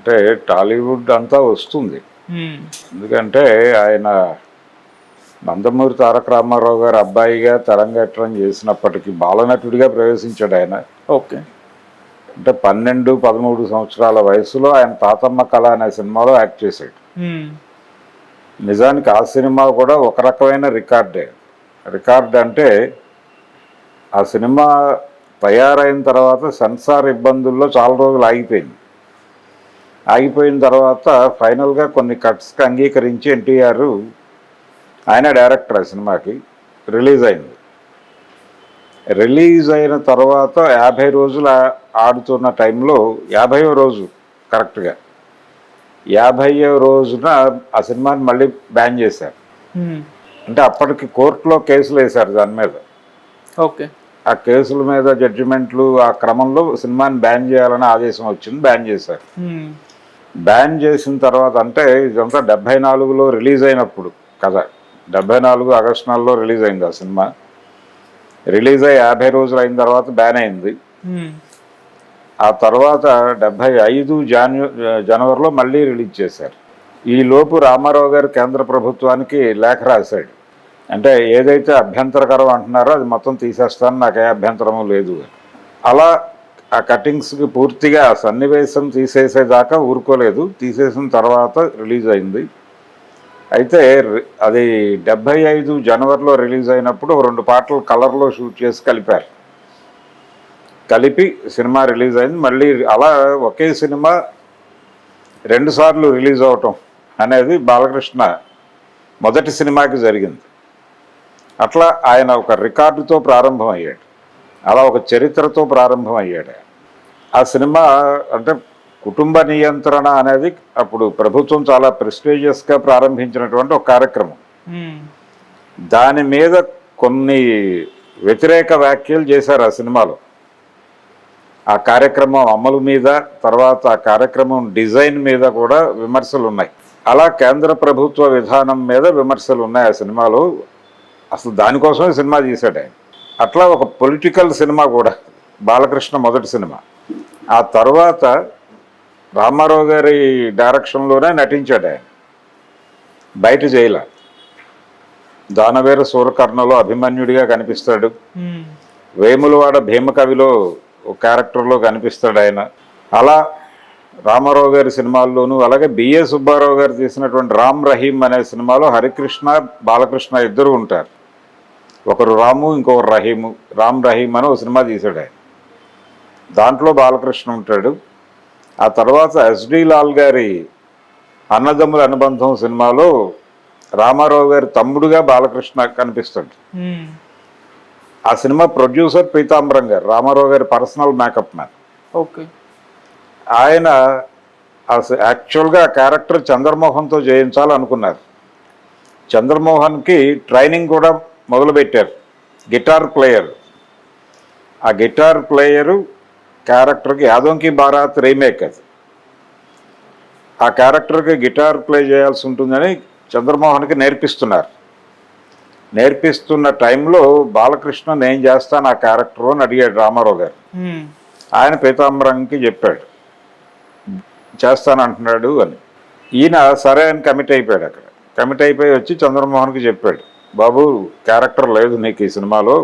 అంటే టాలీవుడ్ అంతా వస్తుంది. ఎందుకంటే ఆయన నందమూరి తారక రామారావు గారు అబ్బాయిగా తెరంగేట్రం చేసినప్పటికీ బాలనటుడిగా ప్రవేశించాడు ఆయన. ఓకే. అంటే 12-13 సంవత్సరాల వయసులో ఆయన తాతమ్మ కళ అనే సినిమాలో యాక్ట్ చేశాడు. నిజానికి ఆ సినిమా కూడా ఒక రకమైన రికార్డే. రికార్డ్ అంటే ఆ సినిమా తయారైన తర్వాత సెన్సార్ ఇబ్బందుల్లో చాలా రోజులు ఆగిపోయింది. ఆగిపోయిన తర్వాత ఫైనల్గా కొన్ని కట్స్కి అంగీకరించి ఎన్టీఆర్, ఆయన డైరెక్టర్ ఆ సినిమాకి, రిలీజ్ అయింది. రిలీజ్ అయిన తర్వాత 50 రోజులు ఆడుతున్న టైంలో 50వ రోజు కరెక్ట్గా 50వ రోజున ఆ సినిమాని మళ్ళీ బ్యాన్ చేశారు. అంటే అప్పటికి కోర్టులో కేసులు వేశారు దాని మీద. ఓకే. ఆ కేసుల మీద జడ్జిమెంట్లు ఆ క్రమంలో సినిమాని బ్యాన్ చేయాలని ఆదేశం వచ్చింది, బ్యాన్ చేశారు. బ్యాన్ చేసిన తర్వాత అంటే ఇదంతా 74లో రిలీజ్ అయినప్పుడు కదా, 74 ఆగస్టు నెలలో రిలీజ్ అయింది ఆ సినిమా. రిలీజ్ అయ్యి 50 రోజులు అయిన తర్వాత బ్యాన్ అయింది. ఆ తర్వాత 75 జనవరిలో మళ్ళీ రిలీజ్ చేశారు. ఈ లోపు రామారావు గారు కేంద్ర ప్రభుత్వానికి లేఖ రాశాడు. అంటే ఏదైతే అభ్యంతరకరం అంటున్నారో అది మొత్తం తీసేస్తాను, నాకు ఏ అభ్యంతరము లేదు. అలా ఆ కటింగ్స్కి పూర్తిగా సన్నివేశం తీసేసేదాకా ఊరుకోలేదు. తీసేసిన తర్వాత రిలీజ్ అయింది. అయితే అది 75 జనవరిలో రిలీజ్ అయినప్పుడు 2 పాటలు కలర్లో షూట్ చేసి కలిపారు. కలిపి సినిమా రిలీజ్ అయింది. మళ్ళీ అలా ఒకే సినిమా 2 సార్లు రిలీజ్ అవటం అనేది బాలకృష్ణ మొదటి సినిమాకి జరిగింది. అట్లా ఆయన ఒక రికార్డుతో ప్రారంభం అయ్యాడు, అలా ఒక చరిత్రతో ప్రారంభం అయ్యాడు. ఆ సినిమా అంటే కుటుంబ నియంత్రణ అనేది అప్పుడు ప్రభుత్వం చాలా ప్రెస్టీజియస్గా ప్రారంభించినటువంటి ఒక కార్యక్రమం. దాని మీద కొన్ని వ్యతిరేక వ్యాఖ్యలు చేశారు ఆ సినిమాలో. ఆ కార్యక్రమం అమలు మీద, తర్వాత ఆ కార్యక్రమం డిజైన్ మీద కూడా విమర్శలు ఉన్నాయి. అలా కేంద్ర ప్రభుత్వ విధానం మీద విమర్శలు ఉన్నాయి ఆ సినిమాలో. అసలు దానికోసమే సినిమా తీశాడు ఆయన. అట్లా ఒక పొలిటికల్ సినిమా కూడా బాలకృష్ణ మొదటి సినిమా. ఆ తర్వాత రామారావు గారి డైరెక్షన్లోనే నటించాడు ఆయన, బయట చేయల. దానవేర సూరకర్ణలో అభిమన్యుడిగా కనిపిస్తాడు. వేములవాడ భీమకవిలో ఒక క్యారెక్టర్లో కనిపిస్తాడు ఆయన. అలా రామారావు గారి సినిమాల్లోనూ, అలాగే బిఏ సుబ్బారావు గారు తీసినటువంటి రామ్ రహీం అనే సినిమాలో హరికృష్ణ, బాలకృష్ణ ఇద్దరు ఉంటారు. ఒకరు రాము, ఇంకొకరు రహీము. రామ్ రహీం అని ఒక సినిమా తీశాడు ఆయన, దాంట్లో బాలకృష్ణ ఉంటాడు. ఆ తర్వాత ఎస్డి లాల్ గారి అన్నదమ్ముల అనుబంధం సినిమాలో రామారావు గారి తమ్ముడుగా బాలకృష్ణ కనిపిస్తాడు. ఆ సినిమా ప్రొడ్యూసర్ పీతాంబరం గారు, రామారావు గారి పర్సనల్ మేకప్ మ్యాన్. ఓకే. ఆయన యాక్చువల్గా ఆ క్యారెక్టర్ చంద్రమోహన్తో చేయించాలనుకున్నారు. చంద్రమోహన్కి ట్రైనింగ్ కూడా మొదలుపెట్టారు, గిటార్ ప్లేయర్. ఆ గిటార్ ప్లేయరు క్యారెక్టర్కి యాదోంకి బారాత్ రీమేక్ అది. ఆ క్యారెక్టర్కి గిటార్ ప్లే చేయాల్సి ఉంటుందని చంద్రమోహన్కి నేర్పిస్తున్నారు. నేర్పిస్తున్న టైంలో బాలకృష్ణ నేను చేస్తాను ఆ క్యారెక్టర్ అని అడిగాడు రామారావు గారు. ఆయన పీతాంబరంకి చెప్పాడు చేస్తానంటున్నాడు అని. ఈయన సరే అని కమిట్ అయిపోయాడు. అక్కడ కమిట్ అయిపోయి వచ్చి చంద్రమోహన్కి చెప్పాడు, బాబు క్యారెక్టర్ లేదు నీకు ఈ సినిమాలో,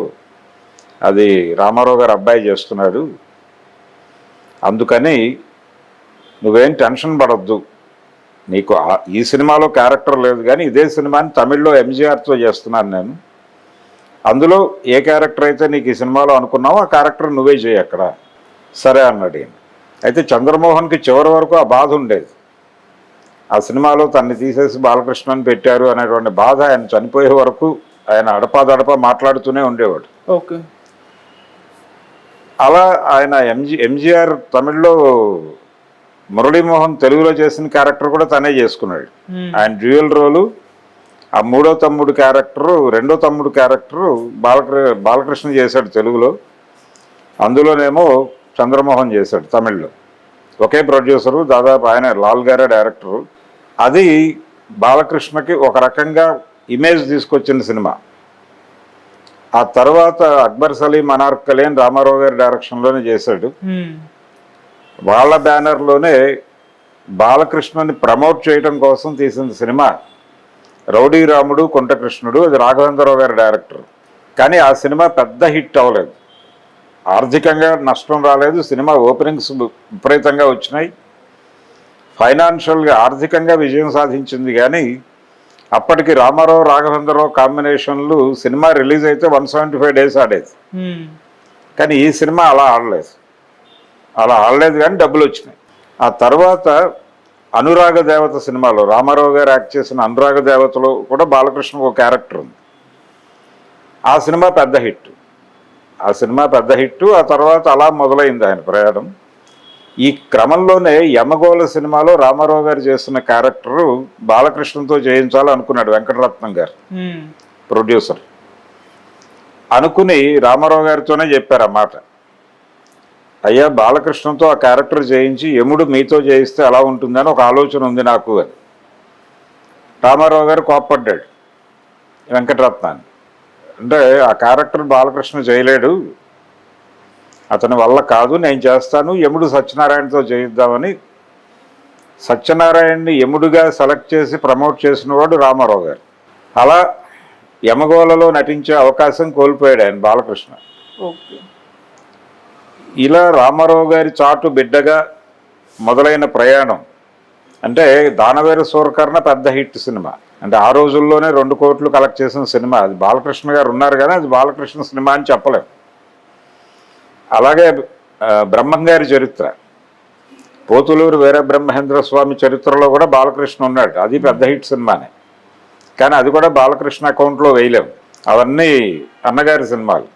అది రామారావు గారు అబ్బాయి చేస్తున్నాడు, అందుకని నువ్వేం టెన్షన్ పడద్దు, నీకు ఈ సినిమాలో క్యారెక్టర్ లేదు కానీ ఇదే సినిమాని తమిళ్లో ఎంజీఆర్తో చేస్తున్నాను నేను, అందులో ఏ క్యారెక్టర్ అయితే నీకు ఈ సినిమాలో అనుకున్నావో ఆ క్యారెక్టర్ నువ్వే చేయి అక్కడ. సరే అన్నాడు ఈయన. అయితే చంద్రమోహన్కి చివరి వరకు ఆ బాధ ఉండేది. ఆ సినిమాలో తన్ని తీసేసి బాలకృష్ణని పెట్టారు అనేటువంటి బాధ ఆయన చనిపోయే వరకు ఆయన అడపాదడపా మాట్లాడుతూనే ఉండేవాడు. ఓకే. అలా ఆయన ఎంజీఆర్ తమిళ్లో, మురళీమోహన్ తెలుగులో చేసిన క్యారెక్టర్ కూడా తనే చేసుకున్నాడు. ఆయన డ్యూయల్ రోలు, ఆ రెండో తమ్ముడు క్యారెక్టరు బాలకృష్ణ చేశాడు తెలుగులో, అందులోనేమో చంద్రమోహన్ చేశాడు తమిళ్లో. ఒకే ప్రొడ్యూసరు, దాదాపు ఆయన లాల్ గారే డైరెక్టరు. అది బాలకృష్ణకి ఒక రకంగా ఇమేజ్ తీసుకొచ్చిన సినిమా. ఆ తర్వాత అక్బర్ సలీం, అనార్కలి అని రామారావు గారి డైరెక్షన్లోనే చేశాడు. వాళ్ళ బ్యానర్లోనే బాలకృష్ణని ప్రమోట్ చేయడం కోసం తీసిన సినిమా రౌడీ రాముడు కుంటకృష్ణుడు. అది రాఘవేంద్రరావు గారి డైరెక్టర్. కానీ ఆ సినిమా పెద్ద హిట్ అవ్వలేదు, ఆర్థికంగా నష్టం రాలేదు. సినిమా ఓపెనింగ్స్ విపరీతంగా వచ్చినాయి, ఫైనాన్షియల్గా ఆర్థికంగా విజయం సాధించింది. కానీ అప్పటికి రామారావు రాఘవేంద్రరావు కాంబినేషన్లు సినిమా రిలీజ్ అయితే 175 days ఆడేది. కానీ ఈ సినిమా అలా ఆడలేదు కానీ డబ్బులు వచ్చినాయి. ఆ తర్వాత అనురాగ దేవత సినిమాలో రామారావు గారు యాక్ట్ చేసిన అనురాగ దేవతలో కూడా బాలకృష్ణకు ఒక క్యారెక్టర్ ఉంది. ఆ సినిమా పెద్ద హిట్టు. ఆ తర్వాత అలా మొదలైంది ఆయన ప్రయాణం. ఈ క్రమంలోనే యమగోళ సినిమాలో రామారావు గారు చేస్తున్న క్యారెక్టరు బాలకృష్ణతో చేయించాలనుకున్నాడు వెంకటరత్నం గారు, ప్రొడ్యూసర్. అనుకుని రామారావు గారితోనే చెప్పారు ఆ మాట, అయ్యా బాలకృష్ణతో ఆ క్యారెక్టర్ చేయించి యముడు మీతో చేయిస్తే ఎలా ఉంటుందని ఒక ఆలోచన ఉంది నాకు అని. రామారావు గారు కోప్పడ్డాడు వెంకటరత్నాన్ని. అంటే ఆ క్యారెక్టర్ బాలకృష్ణ చేయలేడు, అతని వల్ల కాదు, నేను చేస్తాను, యముడు సత్యనారాయణతో చేయిద్దామని సత్యనారాయణని యముడుగా సెలెక్ట్ చేసి ప్రమోట్ చేసినవాడు రామారావు గారు. అలా యమగోళలో నటించే అవకాశం కోల్పోయాడు ఆయన బాలకృష్ణ. ఇలా రామారావు గారి చాటు బిడ్డగా మొదలైన ప్రయాణం. అంటే దానవేర సూరకర్ణ పెద్ద హిట్ సినిమా, అంటే ఆ రోజుల్లోనే 2 కోట్లు కలెక్ట్ చేసిన సినిమా. అది బాలకృష్ణ గారు ఉన్నారు కానీ అది బాలకృష్ణ సినిమా అని చెప్పలేము. అలాగే బ్రహ్మంగారి చరిత్ర, పోతులూరు వీర బ్రహ్మేంద్ర స్వామి చరిత్రలో కూడా బాలకృష్ణ ఉన్నాడు, అది పెద్ద హిట్ సినిమానే. కానీ అది కూడా బాలకృష్ణ అకౌంట్లో వేయలేము, అవన్నీ అన్నగారి సినిమాలు.